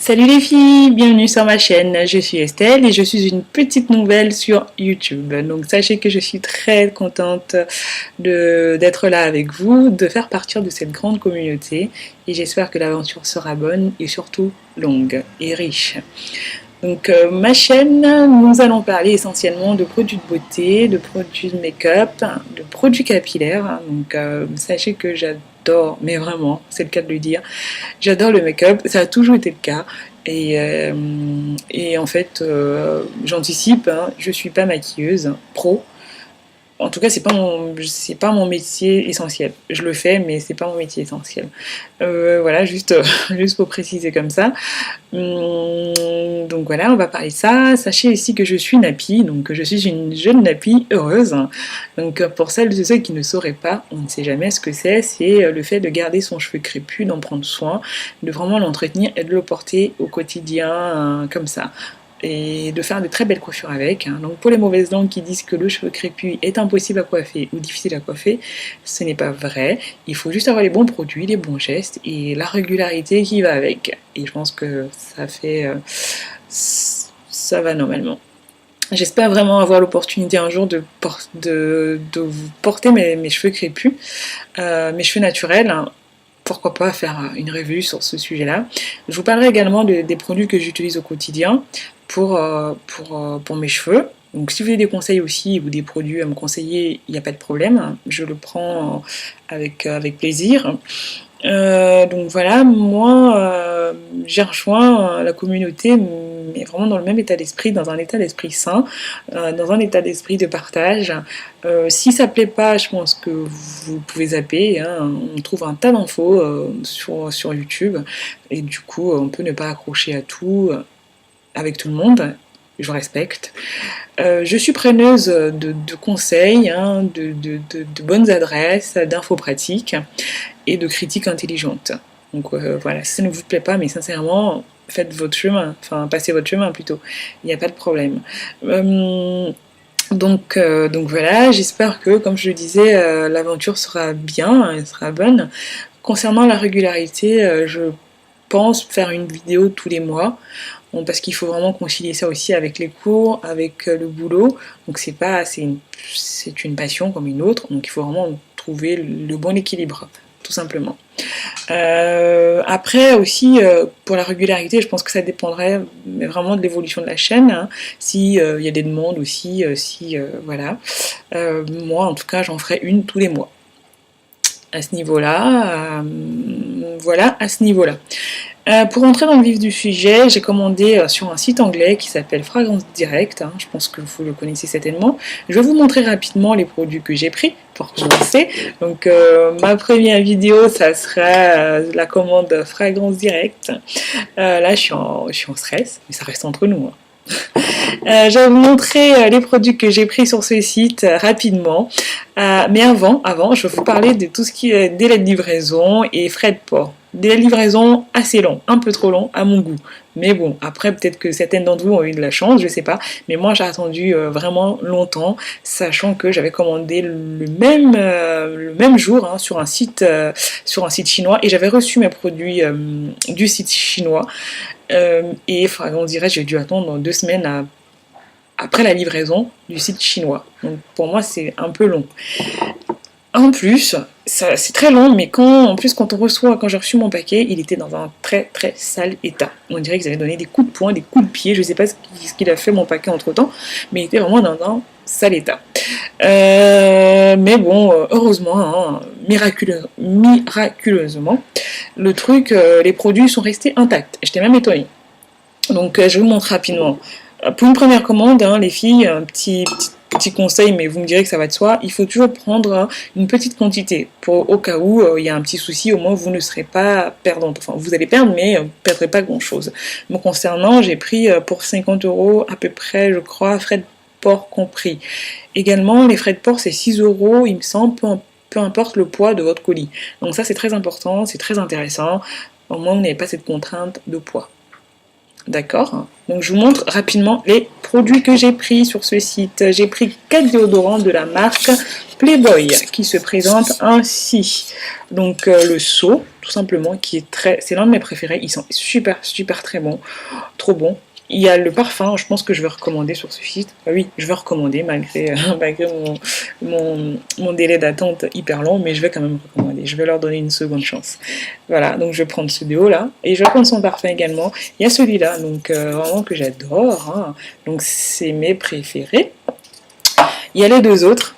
Salut les filles, bienvenue sur ma chaîne, je suis Estelle et je suis une petite nouvelle sur YouTube. Donc sachez que je suis très contente d'être là avec vous, de faire partie de cette grande communauté et j'espère que l'aventure sera bonne et surtout longue et riche. Donc ma chaîne, nous allons parler essentiellement de produits de beauté, de produits de make-up, de produits capillaires. Donc sachez que j'adore, mais vraiment, c'est le cas de le dire, j'adore le make-up, ça a toujours été le cas. Et en fait, j'anticipe, hein, je suis pas maquilleuse pro. En tout cas, c'est pas mon métier essentiel. Je le fais, mais c'est pas mon métier essentiel. Voilà, juste pour préciser comme ça. Donc voilà, on va parler de ça. Sachez aussi que je suis nappie, donc je suis une jeune nappie heureuse. Donc pour celles et ceux qui ne sauraient pas, on ne sait jamais ce que c'est le fait de garder son cheveu crépus, d'en prendre soin, de vraiment l'entretenir et de le porter au quotidien comme ça. Et de faire de très belles coiffures avec. Donc pour les mauvaises langues qui disent que le cheveu crépus est impossible à coiffer ou difficile à coiffer, ce n'est pas vrai. Il faut juste avoir les bons produits, les bons gestes et la régularité qui va avec. Et je pense que ça va normalement. J'espère vraiment avoir l'opportunité un jour de vous porter mes cheveux crépus, mes cheveux naturels. Pourquoi pas faire une revue sur ce sujet-là. Je vous parlerai également des produits que j'utilise au quotidien pour mes cheveux. Donc si vous avez des conseils aussi ou des produits à me conseiller, il n'y a pas de problème. Je le prends avec plaisir. Donc voilà, moi j'ai rejoint la communauté, mais vraiment dans le même état d'esprit, dans un état d'esprit sain, dans un état d'esprit de partage. Si ça plaît pas, je pense que vous pouvez zapper, hein. On trouve un tas d'infos sur YouTube, et du coup on peut ne pas accrocher à tout avec tout le monde. Je respecte. Je suis preneuse de conseils, hein, de bonnes adresses, d'infos pratiques et de critiques intelligentes. Donc voilà, si ça ne vous plaît pas, mais sincèrement, faites votre chemin, enfin passez votre chemin plutôt, il n'y a pas de problème. Donc voilà, j'espère que, comme je le disais, l'aventure sera bien, elle sera bonne. Concernant la régularité, je pense faire une vidéo tous les mois. Bon, parce qu'il faut vraiment concilier ça aussi avec les cours, avec le boulot. Donc c'est une passion comme une autre, donc il faut vraiment trouver le bon équilibre, tout simplement. Après aussi, pour la régularité, je pense que ça dépendrait mais vraiment de l'évolution de la chaîne, hein. Si il y a des demandes aussi, voilà. Moi, en tout cas, j'en ferai une tous les mois. À ce niveau-là, voilà, à ce niveau-là. Pour entrer dans le vif du sujet, j'ai commandé sur un site anglais qui s'appelle Fragrance Direct, hein, je pense que vous le connaissez certainement. Je vais vous montrer rapidement les produits que j'ai pris pour commencer. Donc ma première vidéo, ça sera la commande Fragrance Direct. Là, je suis en stress, mais ça reste entre nous, hein. Je vais vous montrer les produits que j'ai pris sur ce site rapidement. Mais avant, je vais vous parler de tout ce qui est délai de livraison et frais de port. Délai de livraison assez long, un peu trop long à mon goût. Mais bon, après peut-être que certaines d'entre vous ont eu de la chance, je sais pas. Mais moi j'ai attendu vraiment longtemps, sachant que j'avais commandé le même jour, hein, sur un site chinois, et j'avais reçu mes produits du site chinois. Et on dirait que j'ai dû attendre 2 semaines après la livraison du site chinois. Donc pour moi c'est un peu long. En plus, c'est très long, mais quand j'ai reçu mon paquet, il était dans un très très sale état. On dirait qu'ils avaient donné des coups de poing, des coups de pied, je sais pas ce qu'il a fait mon paquet entre temps, mais il était vraiment dans un sale état. Mais bon, heureusement, hein, miraculeusement, les produits sont restés intacts. J'étais même étonnée. Donc je vous montre rapidement. Pour une première commande, hein, les filles, un petit conseil, mais vous me direz que ça va de soi, il faut toujours prendre une petite quantité au cas où il y a un petit souci, au moins vous ne serez pas perdante. Enfin, vous allez perdre, mais vous ne perdrez pas grand-chose. Me concernant, j'ai pris pour 50 € à peu près, je crois, frais de port compris. Également, les frais de port, c'est 6 €, il me semble, peu importe le poids de votre colis. Donc ça, c'est très important, c'est très intéressant. Au moins, vous n'avez pas cette contrainte de poids. D'accord? Donc je vous montre rapidement les produits que j'ai pris sur ce site. J'ai pris 4 déodorants de la marque Playboy qui se présente ainsi. Donc le seau, tout simplement, qui est c'est l'un de mes préférés. Ils sont super, super très bons, trop bons. Il y a le parfum, je pense que je vais recommander sur ce site. Ah oui, je vais recommander malgré, malgré mon délai d'attente hyper long, mais je vais quand même recommander. Je vais leur donner une seconde chance. Voilà, donc je vais prendre ce déo là, et je vais prendre son parfum également. Il y a celui-là, donc vraiment que j'adore, hein. Donc c'est mes préférés. Il y a les deux autres,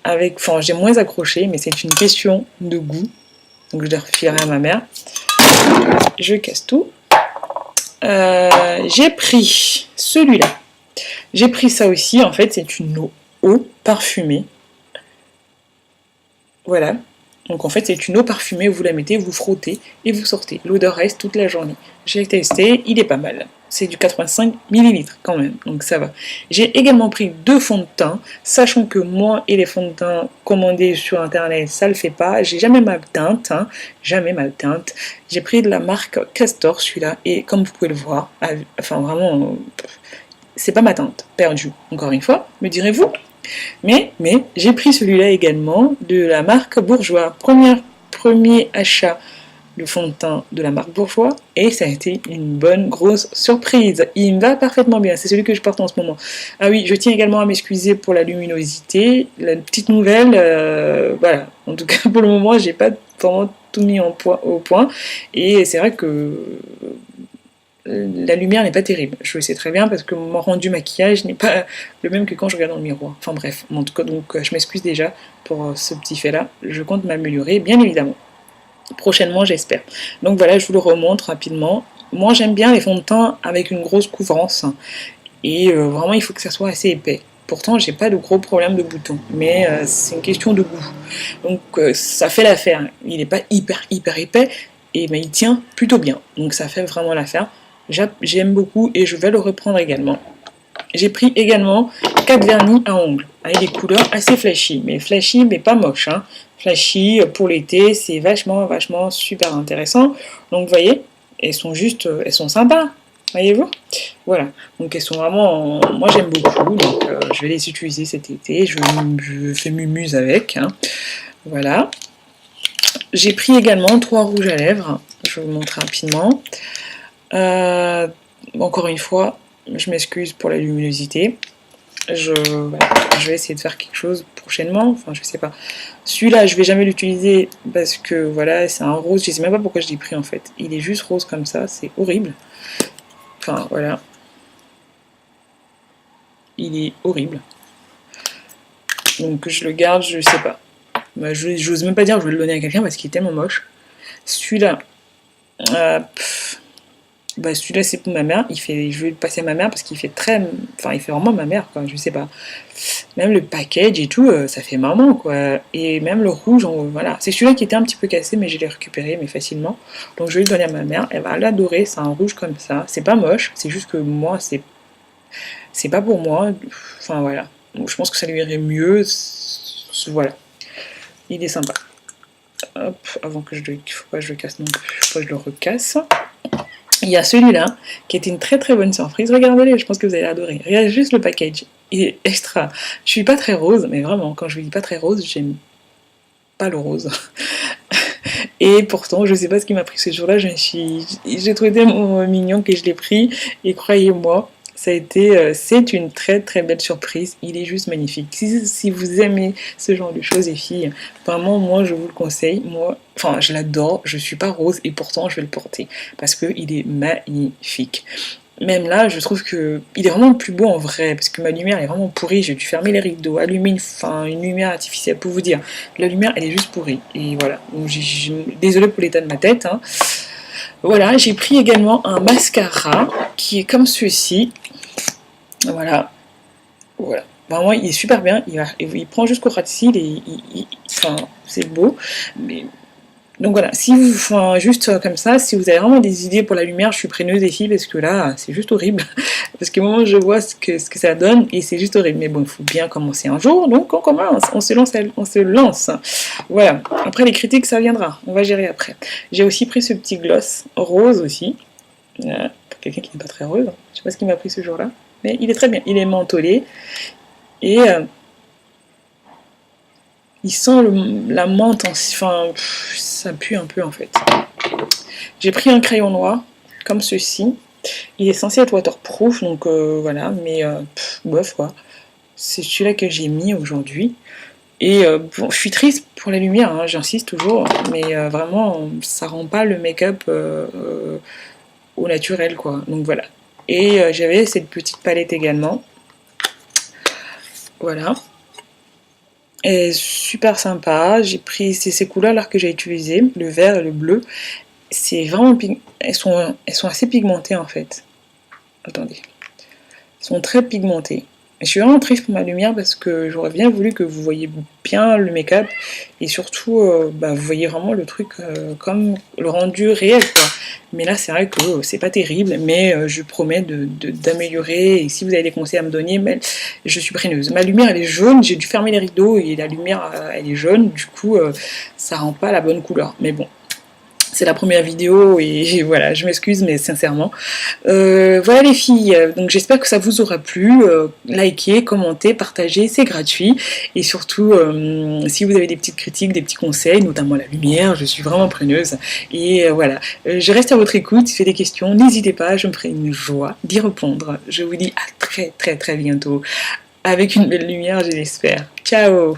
enfin j'ai moins accroché, mais c'est une question de goût. Donc je les refilerai à ma mère. Je casse tout. J'ai pris celui-là. J'ai pris ça aussi, en fait, c'est une eau parfumée. Voilà. Donc en fait, c'est une eau parfumée, vous la mettez, vous frottez et vous sortez. L'odeur reste toute la journée. J'ai testé, il est pas mal. C'est du 85 ml quand même, donc ça va. J'ai également pris 2 fonds de teint, sachant que moi et les fonds de teint commandés sur internet, ça le fait pas. J'ai jamais ma teinte, hein, jamais ma teinte. J'ai pris de la marque Castor celui-là, et comme vous pouvez le voir, enfin vraiment, c'est pas ma teinte, perdue. Encore une fois, me direz-vous. Mais j'ai pris celui-là également de la marque Bourjois. Premier achat de fond de teint de la marque Bourjois et ça a été une bonne grosse surprise. Il me va parfaitement bien, c'est celui que je porte en ce moment. Ah oui, je tiens également à m'excuser pour la luminosité. La petite nouvelle, voilà. En tout cas, pour le moment, j'ai pas vraiment tout mis au point. Et c'est vrai que la lumière n'est pas terrible. Je le sais très bien parce que mon rendu maquillage n'est pas le même que quand je regarde dans le miroir. Enfin bref, en tout cas, donc je m'excuse déjà pour ce petit fait-là. Je compte m'améliorer, bien évidemment. Prochainement, j'espère. Donc voilà, je vous le remontre rapidement. Moi, j'aime bien les fonds de teint avec une grosse couvrance. Et vraiment, il faut que ça soit assez épais. Pourtant, j'ai pas de gros problèmes de boutons. Mais c'est une question de goût. Donc ça fait l'affaire. Il n'est pas hyper épais. Et ben, il tient plutôt bien. Donc ça fait vraiment l'affaire. J'aime beaucoup et je vais le reprendre également. J'ai pris également 4 vernis à ongles avec des couleurs assez flashy mais pas moche, hein. Flashy pour l'été, c'est vachement super intéressant. Donc vous voyez, elles sont sympas, voyez-vous. Voilà, donc elles sont vraiment, moi j'aime beaucoup, donc je vais les utiliser cet été. Je fais mumuse avec, hein. Voilà. J'ai pris également 3 rouges à lèvres, je vais vous montrer rapidement. Encore une fois, je m'excuse pour la luminosité. Je vais essayer de faire quelque chose prochainement. Enfin, je sais pas. Celui-là, je vais jamais l'utiliser parce que voilà, c'est un rose. Je sais même pas pourquoi je l'ai pris en fait. Il est juste rose comme ça, c'est horrible. Enfin, voilà. Il est horrible. Donc je le garde, je sais pas. Bah, j'ose même pas dire que je vais le donner à quelqu'un parce qu'il est tellement moche. Celui-là, celui-là c'est pour ma mère. Je vais le passer à ma mère parce qu'il fait il fait vraiment ma mère, quoi. Je sais pas. Même le package et tout, ça fait maman, quoi. Et même le rouge, voilà. C'est celui-là qui était un petit peu cassé, mais je l'ai récupéré, mais facilement. Donc je vais le donner à ma mère. Elle va l'adorer. C'est un rouge comme ça. C'est pas moche. C'est juste que moi, c'est pas pour moi. Enfin voilà. Donc, je pense que ça lui irait mieux. Voilà. Il est sympa. Hop, avant que faut pas que je le casse non plus. Faut que je le recasse. Il y a celui-là, qui était une très très bonne surprise. Regardez-le, je pense que vous allez adorer. Regardez juste le package. Il est extra. Je suis pas très rose, mais vraiment, quand je vous dis pas très rose, j'aime pas le rose. Et pourtant, je sais pas ce qui m'a pris ce jour-là. J'ai trouvé tellement mignon que je l'ai pris. Et croyez-moi, c'est une très très belle surprise. Il est juste magnifique. Si vous aimez ce genre de choses, les filles, vraiment, moi, je vous le conseille. Enfin, je l'adore. Je suis pas rose et pourtant, je vais le porter parce que il est magnifique. Même là, je trouve que il est vraiment plus beau en vrai parce que ma lumière est vraiment pourrie. J'ai dû fermer les rideaux, allumer une lumière artificielle pour vous dire. La lumière, elle est juste pourrie. Et voilà. Donc, désolée pour l'état de ma tête, hein. Voilà, j'ai pris également un mascara qui est comme ceci. Voilà. Vraiment, il est super bien. Il prend jusqu'au ras de cils et enfin, c'est beau. Donc voilà, juste comme ça, si vous avez vraiment des idées pour la lumière, je suis preneuse des filles parce que là, c'est juste horrible. Parce que au moment où je vois ce que ça donne, et c'est juste horrible. Mais bon, il faut bien commencer un jour, donc on commence, on se lance. Voilà, après les critiques, ça viendra, on va gérer après. J'ai aussi pris ce petit gloss rose aussi, pour quelqu'un qui n'est pas très rose. Je sais pas ce qu'il m'a pris ce jour-là, mais il est très bien, il est mentholé, et il sent la menthe, enfin, ça pue un peu en fait. J'ai pris un crayon noir, comme ceci. Il est censé être waterproof, donc voilà, mais bof quoi. C'est celui-là que j'ai mis aujourd'hui. Et bon, je suis triste pour la lumière, hein, j'insiste toujours, mais vraiment, ça rend pas le make-up au naturel, quoi. Donc voilà. Et j'avais cette petite palette également. Voilà. Et super sympa. J'ai pris ces couleurs-là que j'ai utilisées, le vert et le bleu. C'est vraiment... elles sont assez pigmentées, en fait. Attendez. Elles sont très pigmentées. Je suis vraiment triste pour ma lumière parce que j'aurais bien voulu que vous voyez bien le make-up et surtout vous voyez vraiment le truc comme le rendu réel quoi. Mais là c'est vrai que c'est pas terrible, mais je promets d'améliorer et si vous avez des conseils à me donner, je suis preneuse. Ma lumière elle est jaune, j'ai dû fermer les rideaux et la lumière elle est jaune, du coup ça rend pas la bonne couleur. Mais bon, c'est la première vidéo et voilà, je m'excuse mais sincèrement. Voilà les filles, donc j'espère que ça vous aura plu. Likez, commentez, partagez, c'est gratuit. Et surtout, si vous avez des petites critiques, des petits conseils, notamment la lumière, je suis vraiment preneuse. Et voilà, je reste à votre écoute. Si vous avez des questions, n'hésitez pas, je me ferai une joie d'y répondre. Je vous dis à très très très bientôt. Avec une belle lumière, je l'espère. Ciao!